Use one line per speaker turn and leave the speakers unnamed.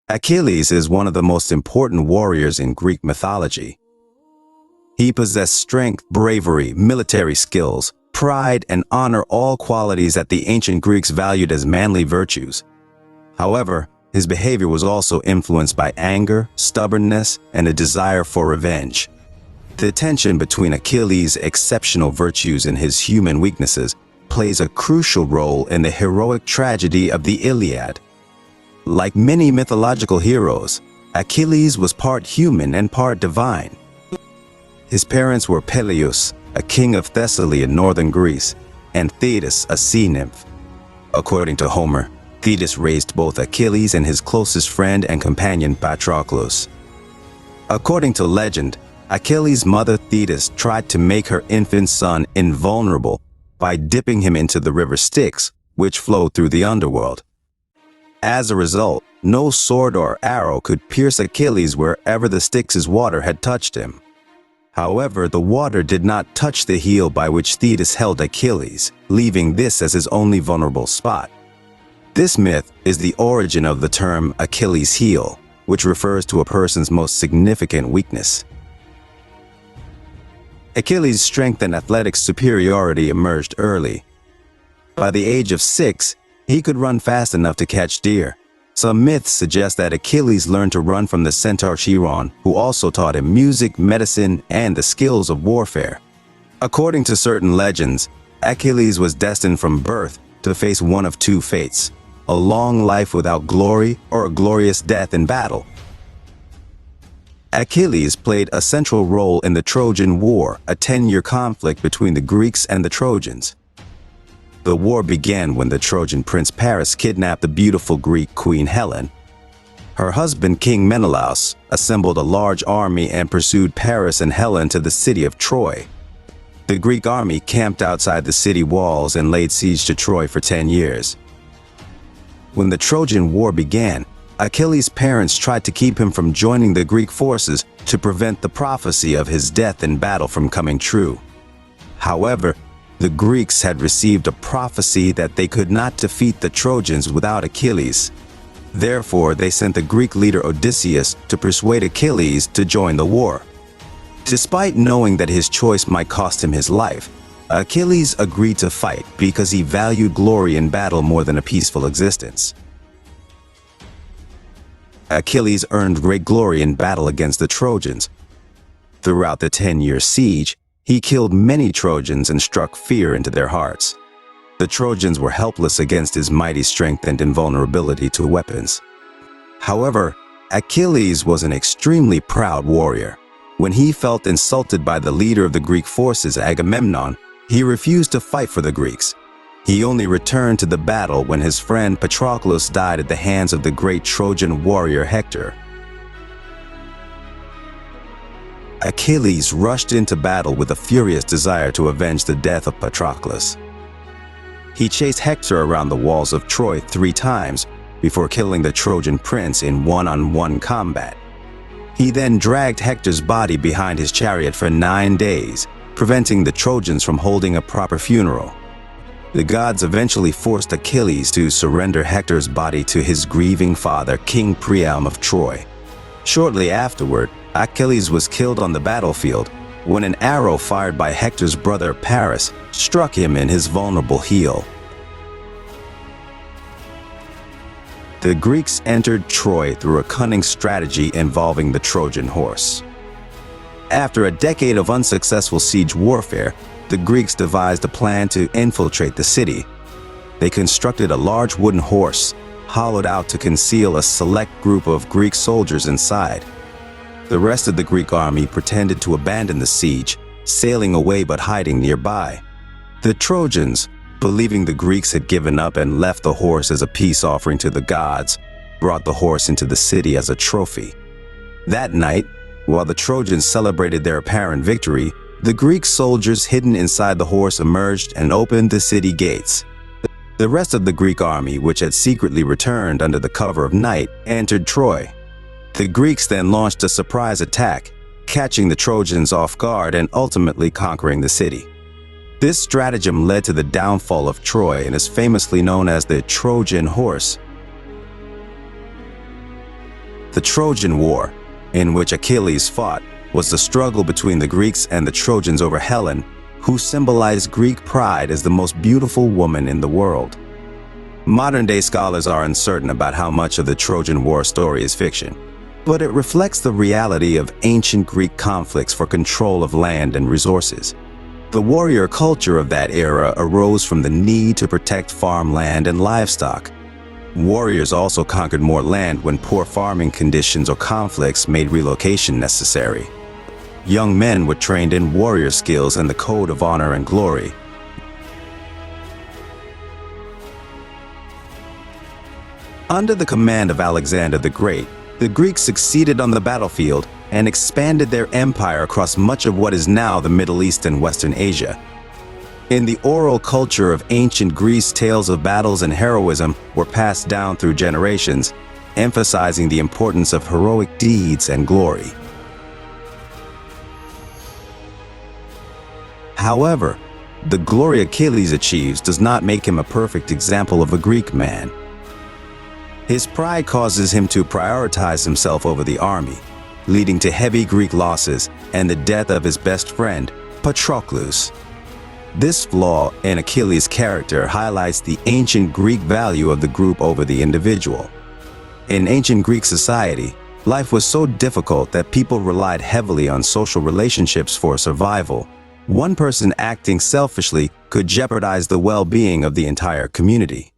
Achilles is one of the most important warriors in Greek mythology. He possessed strength, bravery, military skills, pride, and honor, all qualities that the ancient Greeks valued as manly virtues. However, his behavior was also influenced by anger, stubbornness, and a desire for revenge. The tension between Achilles' exceptional virtues and his human weaknesses plays a crucial role in the heroic tragedy of the Iliad. Like many mythological heroes, Achilles was part human and part divine. His parents were Peleus, a king of Thessaly in northern Greece, and Thetis, a sea nymph. According to Homer, Thetis raised both Achilles and his closest friend and companion Patroclus. According to legend, Achilles' mother Thetis tried to make her infant son invulnerable by dipping him into the river Styx, which flowed through the underworld. As a result, no sword or arrow could pierce Achilles wherever the Styx's water had touched him. However, the water did not touch the heel by which Thetis held Achilles, leaving this as his only vulnerable spot. This myth is the origin of the term Achilles' heel, which refers to a person's most significant weakness. Achilles' strength and athletic superiority emerged early. By the age of 6, he could run fast enough to catch deer. Some myths suggest that Achilles learned to run from the centaur Chiron, who also taught him music, medicine, and the skills of warfare. According to certain legends, Achilles was destined from birth to face one of two fates: a long life without glory or a glorious death in battle. Achilles played a central role in the Trojan War, a 10-year conflict between the Greeks and the Trojans. The war began when the Trojan prince Paris kidnapped the beautiful Greek queen Helen. Her husband, King Menelaus, assembled a large army and pursued Paris and Helen to the city of Troy. The Greek army camped outside the city walls and laid siege to Troy for 10 years. When the Trojan War began, Achilles' parents tried to keep him from joining the Greek forces to prevent the prophecy of his death in battle from coming true. However, the Greeks had received a prophecy that they could not defeat the Trojans without Achilles. Therefore, they sent the Greek leader Odysseus to persuade Achilles to join the war. Despite knowing that his choice might cost him his life, Achilles agreed to fight because he valued glory in battle more than a peaceful existence. Achilles earned great glory in battle against the Trojans. Throughout the 10-year siege, he killed many Trojans and struck fear into their hearts. The Trojans were helpless against his mighty strength and invulnerability to weapons. However, Achilles was an extremely proud warrior. When he felt insulted by the leader of the Greek forces, Agamemnon, he refused to fight for the Greeks. He only returned to the battle when his friend Patroclus died at the hands of the great Trojan warrior Hector. Achilles rushed into battle with a furious desire to avenge the death of Patroclus. He chased Hector around the walls of Troy 3 times before killing the Trojan prince in one-on-one combat. He then dragged Hector's body behind his chariot for 9 days, preventing the Trojans from holding a proper funeral. The gods eventually forced Achilles to surrender Hector's body to his grieving father, King Priam of Troy. Shortly afterward, Achilles was killed on the battlefield when an arrow fired by Hector's brother Paris struck him in his vulnerable heel. The Greeks entered Troy through a cunning strategy involving the Trojan horse. After a decade of unsuccessful siege warfare, the Greeks devised a plan to infiltrate the city. They constructed a large wooden horse, hollowed out to conceal a select group of Greek soldiers inside. The rest of the Greek army pretended to abandon the siege, sailing away but hiding nearby. The Trojans, believing the Greeks had given up and left the horse as a peace offering to the gods, brought the horse into the city as a trophy. That night, while the Trojans celebrated their apparent victory, the Greek soldiers hidden inside the horse emerged and opened the city gates. The rest of the Greek army, which had secretly returned under the cover of night, entered Troy. The Greeks then launched a surprise attack, catching the Trojans off guard and ultimately conquering the city. This stratagem led to the downfall of Troy and is famously known as the Trojan horse. The Trojan War, in which Achilles fought, was the struggle between the Greeks and the Trojans over Helen, who symbolized Greek pride as the most beautiful woman in the world. Modern-day scholars are uncertain about how much of the Trojan War story is fiction, but it reflects the reality of ancient Greek conflicts for control of land and resources. The warrior culture of that era arose from the need to protect farmland and livestock. Warriors also conquered more land when poor farming conditions or conflicts made relocation necessary. Young men were trained in warrior skills and the code of honor and glory. Under the command of Alexander the Great, the Greeks succeeded on the battlefield and expanded their empire across much of what is now the Middle East and Western Asia. In the oral culture of ancient Greece, tales of battles and heroism were passed down through generations, emphasizing the importance of heroic deeds and glory. However, the glory Achilles achieves does not make him a perfect example of a Greek man. His pride causes him to prioritize himself over the army, leading to heavy Greek losses and the death of his best friend, Patroclus. This flaw in Achilles' character highlights the ancient Greek value of the group over the individual. In ancient Greek society, life was so difficult that people relied heavily on social relationships for survival. One person acting selfishly could jeopardize the well-being of the entire community.